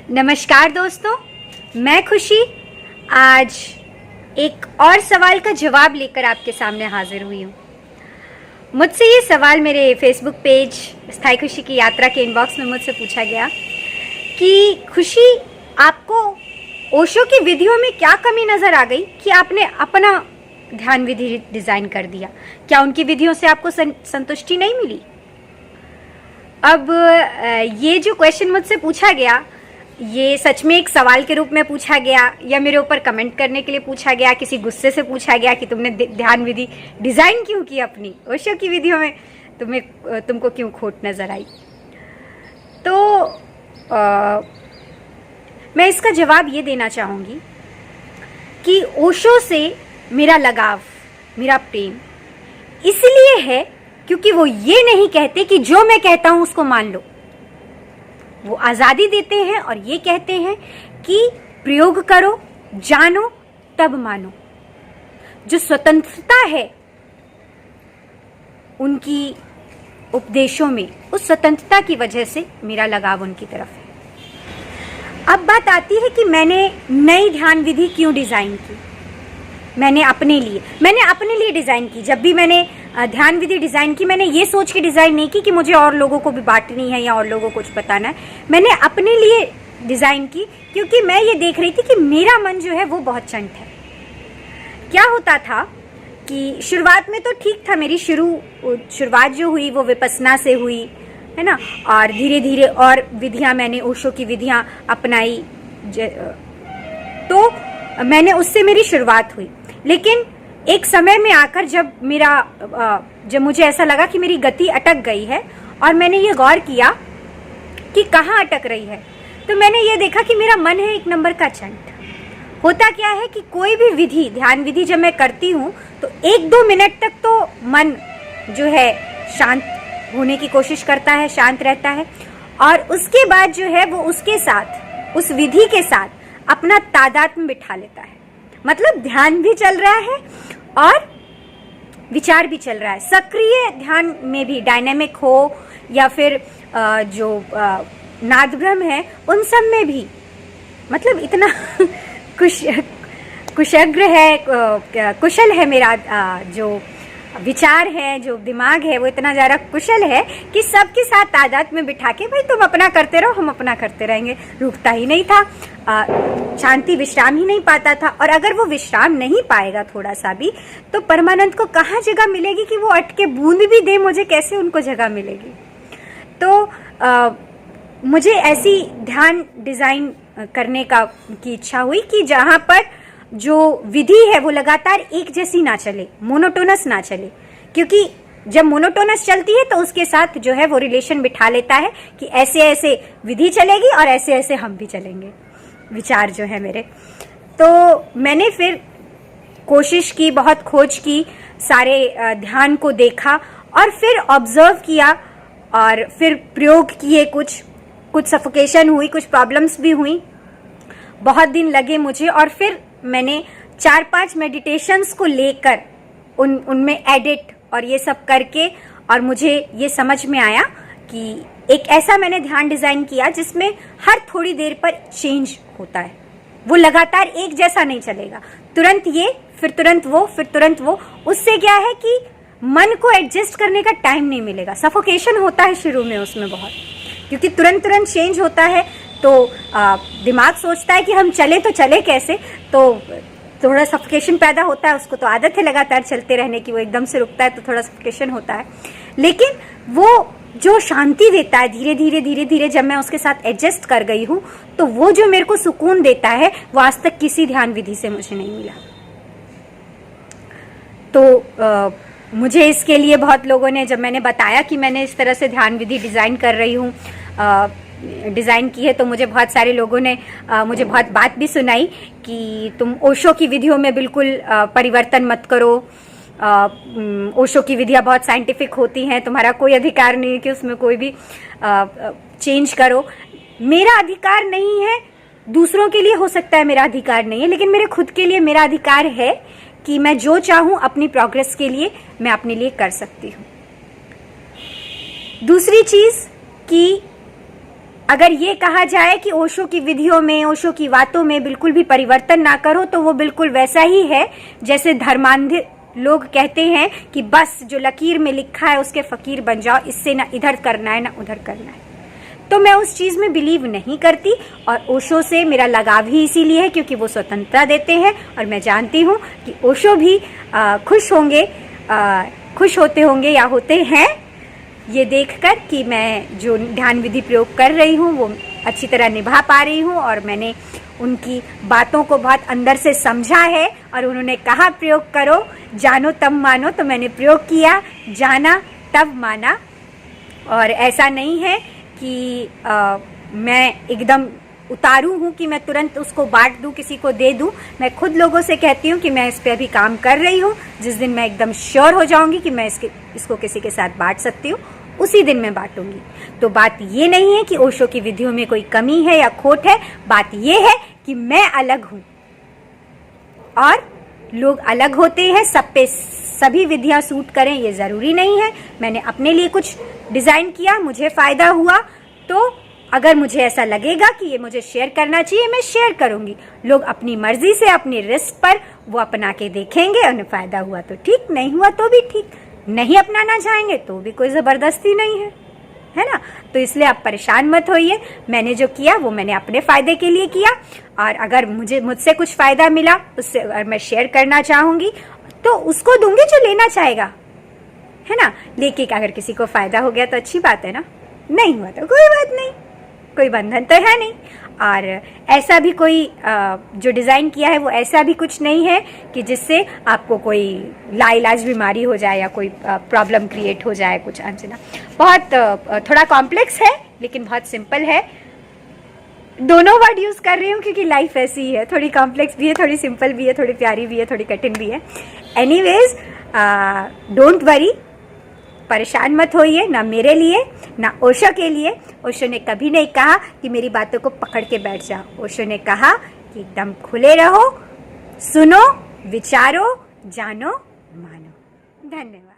नमस्कार दोस्तों, मैं खुशी आज एक और सवाल का जवाब लेकर आपके सामने हाजिर हुई हूँ। मुझसे ये सवाल मेरे फेसबुक पेज स्थायी खुशी की यात्रा के इनबॉक्स में मुझसे पूछा गया कि खुशी, आपको ओशो की विधियों में क्या कमी नज़र आ गई कि आपने अपना ध्यान विधि डिज़ाइन कर दिया? क्या उनकी विधियों से आपको संतुष्टि नहीं मिली? अब ये जो क्वेश्चन मुझसे पूछा गया, ये सच में एक सवाल के रूप में पूछा गया या मेरे ऊपर कमेंट करने के लिए पूछा गया, किसी गुस्से से पूछा गया कि तुमने ध्यान विधि डिज़ाइन क्यों की अपनी, ओशो की विधियों में तुमको क्यों खोट नज़र आई? तो मैं इसका जवाब ये देना चाहूँगी कि ओशो से मेरा लगाव, मेरा प्रेम इसलिए है क्योंकि वो ये नहीं कहते कि जो मैं कहता हूँ उसको मान लो। वो आज़ादी देते हैं और ये कहते हैं कि प्रयोग करो, जानो, तब मानो। जो स्वतंत्रता है उनकी उपदेशों में, उस स्वतंत्रता की वजह से मेरा लगाव उनकी तरफ है। अब बात आती है कि मैंने नई ध्यान विधि क्यों डिज़ाइन की। मैंने अपने लिए डिज़ाइन की। जब भी मैंने ध्यान विधि डिज़ाइन की, मैंने ये सोच के डिज़ाइन नहीं की कि मुझे और लोगों को भी बांटनी है या और लोगों को कुछ बताना है। मैंने अपने लिए डिज़ाइन की क्योंकि मैं ये देख रही थी कि मेरा मन जो है वो बहुत चंट है। क्या होता था कि शुरुआत में तो ठीक था, मेरी शुरुआत जो हुई वो विपस्सना से हुई, है ना, और धीरे धीरे और विधियाँ मैंने ओशो की विधियाँ अपनाई, तो मैंने उससे मेरी शुरुआत हुई। लेकिन एक समय में आकर जब मुझे ऐसा लगा कि मेरी गति अटक गई है और मैंने ये गौर किया कि कहाँ अटक रही है, तो मैंने ये देखा कि मेरा मन है एक नंबर का चंट। होता क्या है कि कोई भी विधि, ध्यान विधि जब मैं करती हूँ तो 1-2 मिनट तक तो मन जो है शांत होने की कोशिश करता है, शांत रहता है, और उसके बाद जो है वो उसके साथ, उस विधि के साथ अपना तादात्म्य बिठा लेता है। मतलब ध्यान भी चल रहा है और विचार भी चल रहा है। सक्रिय ध्यान में भी, डायनेमिक हो या फिर जो नादभ्रम है उन सब में भी, मतलब इतना कुशल है मेरा जो विचार है, जो दिमाग है वो इतना ज़्यादा कुशल है कि सबके साथ तादाद में बिठा के, भाई तुम अपना करते रहो, हम अपना करते रहेंगे। रुकता ही नहीं था, शांति विश्राम ही नहीं पाता था। और अगर वो विश्राम नहीं पाएगा थोड़ा सा भी, तो परमानंद को कहाँ जगह मिलेगी कि वो अटके बूंद भी दे मुझे, कैसे उनको जगह मिलेगी? तो मुझे ऐसी ध्यान डिज़ाइन करने की इच्छा हुई कि जहाँ पर जो विधि है वो लगातार एक जैसी ना चले, मोनोटोनस ना चले, क्योंकि जब मोनोटोनस चलती है तो उसके साथ जो है वो रिलेशन बिठा लेता है कि ऐसे ऐसे विधि चलेगी और ऐसे ऐसे हम भी चलेंगे, विचार जो है मेरे। तो मैंने फिर कोशिश की, बहुत खोज की, सारे ध्यान को देखा और फिर ऑब्जर्व किया और फिर प्रयोग किए। कुछ सफोकेशन हुई, कुछ प्रॉब्लम्स भी हुई, बहुत दिन लगे मुझे, और फिर मैंने 4-5 मेडिटेशंस को लेकर उनमें एडिट और ये सब करके, और मुझे ये समझ में आया कि एक ऐसा मैंने ध्यान डिज़ाइन किया जिसमें हर थोड़ी देर पर चेंज होता है। वो लगातार एक जैसा नहीं चलेगा, तुरंत ये, फिर तुरंत वो, फिर तुरंत वो। उससे क्या है कि मन को एडजस्ट करने का टाइम नहीं मिलेगा। सफोकेशन होता है शुरू में उसमें बहुत, क्योंकि तुरंत चेंज होता है। तो दिमाग सोचता है कि हम चले तो चले कैसे, तो थोड़ा सफोकेशन पैदा होता है। उसको तो आदत है लगातार चलते रहने की, वो एकदम से रुकता है तो थोड़ा सफोकेशन होता है। लेकिन वो जो शांति देता है धीरे धीरे जब मैं उसके साथ एडजस्ट कर गई हूँ, तो वो जो मेरे को सुकून देता है वो आज तक किसी ध्यान विधि से मुझे नहीं मिला। तो मुझे इसके लिए बहुत लोगों ने, जब मैंने बताया कि मैंने इस तरह से ध्यान विधि डिज़ाइन कर रही हूँ, डिज़ाइन की है, तो मुझे बहुत सारे लोगों ने मुझे बहुत बात भी सुनाई कि तुम ओशो की विधियों में बिल्कुल परिवर्तन मत करो। ओशो की विधियाँ बहुत साइंटिफिक होती हैं, तुम्हारा कोई अधिकार नहीं है कि उसमें कोई भी चेंज करो। मेरा अधिकार नहीं है, दूसरों के लिए हो सकता है मेरा अधिकार नहीं है, लेकिन मेरे खुद के लिए मेरा अधिकार है कि मैं जो चाहूँ अपनी प्रोग्रेस के लिए मैं अपने लिए कर सकती हूँ। दूसरी चीज़ कि अगर ये कहा जाए कि ओशो की विधियों में, ओशो की बातों में बिल्कुल भी परिवर्तन ना करो, तो वो बिल्कुल वैसा ही है जैसे लोग कहते हैं कि बस जो लकीर में लिखा है उसके फकीर बन जाओ, इससे ना इधर करना है ना उधर करना है। तो मैं उस चीज़ में बिलीव नहीं करती, और ओशो से मेरा लगाव ही इसीलिए है क्योंकि वो स्वतंत्रता देते हैं, और मैं जानती हूँ कि ओशो भी खुश होते होंगे या होते हैं ये देखकर कि मैं जो ध्यान विधि प्रयोग कर रही हूँ वो अच्छी तरह निभा पा रही हूँ, और मैंने उनकी बातों को बहुत अंदर से समझा है। और उन्होंने कहा प्रयोग करो, जानो तब मानो, तो मैंने प्रयोग किया, जाना तब माना। और ऐसा नहीं है कि मैं एकदम उतारू हूँ कि मैं तुरंत उसको बांट दूँ, किसी को दे दूँ। मैं खुद लोगों से कहती हूँ कि मैं इस पर अभी काम कर रही हूँ, जिस दिन मैं एकदम श्योर हो जाऊँगी कि मैं इसको किसी के साथ बांट सकती हूँ, उसी दिन मैं बांटूंगी। तो बात ये नहीं है कि ओशो की विधियों में कोई कमी है या खोट है, बात ये है कि मैं अलग हूँ और लोग अलग होते हैं। सब पे सभी विधियां सूट करें ये ज़रूरी नहीं है। मैंने अपने लिए कुछ डिज़ाइन किया, मुझे फ़ायदा हुआ, तो अगर मुझे ऐसा लगेगा कि ये मुझे शेयर करना चाहिए, मैं शेयर करूंगी। लोग अपनी मर्जी से, अपनी रिस्क पर वो अपना के देखेंगे, उन्हें फ़ायदा हुआ तो ठीक, नहीं हुआ तो भी ठीक, नहीं अपनाना चाहेंगे तो भी कोई ज़बरदस्ती नहीं है ना। तो इसलिए आप परेशान मत होइए। मैंने जो किया वो मैंने अपने फ़ायदे के लिए किया, और अगर मुझसे कुछ फ़ायदा मिला उससे अगर मैं शेयर करना चाहूँगी तो उसको दूंगी जो लेना चाहेगा, है ना। लेकिन अगर किसी को फ़ायदा हो गया तो अच्छी बात है ना, नहीं हुआ तो कोई बात नहीं, कोई बंधन तो है नहीं। और ऐसा भी कोई जो डिज़ाइन किया है वो ऐसा भी कुछ नहीं है कि जिससे आपको कोई लाइलाज बीमारी हो जाए या कोई प्रॉब्लम क्रिएट हो जाए कुछ अनसुना। बहुत थोड़ा कॉम्प्लेक्स है लेकिन बहुत सिंपल है। दोनों वर्ड यूज़ कर रही हूँ क्योंकि लाइफ ऐसी ही है, थोड़ी कॉम्प्लेक्स भी है, थोड़ी सिंपल भी है, थोड़ी प्यारी भी है, थोड़ी कठिन भी है। एनीवेज, डोंट वरी, परेशान मत होइए, ना मेरे लिए ना ओशो के लिए। ओशो ने कभी नहीं कहा कि मेरी बातों को पकड़ के बैठ जाओ। ओशो ने कहा कि एकदम खुले रहो, सुनो, विचारो, जानो, मानो। धन्यवाद।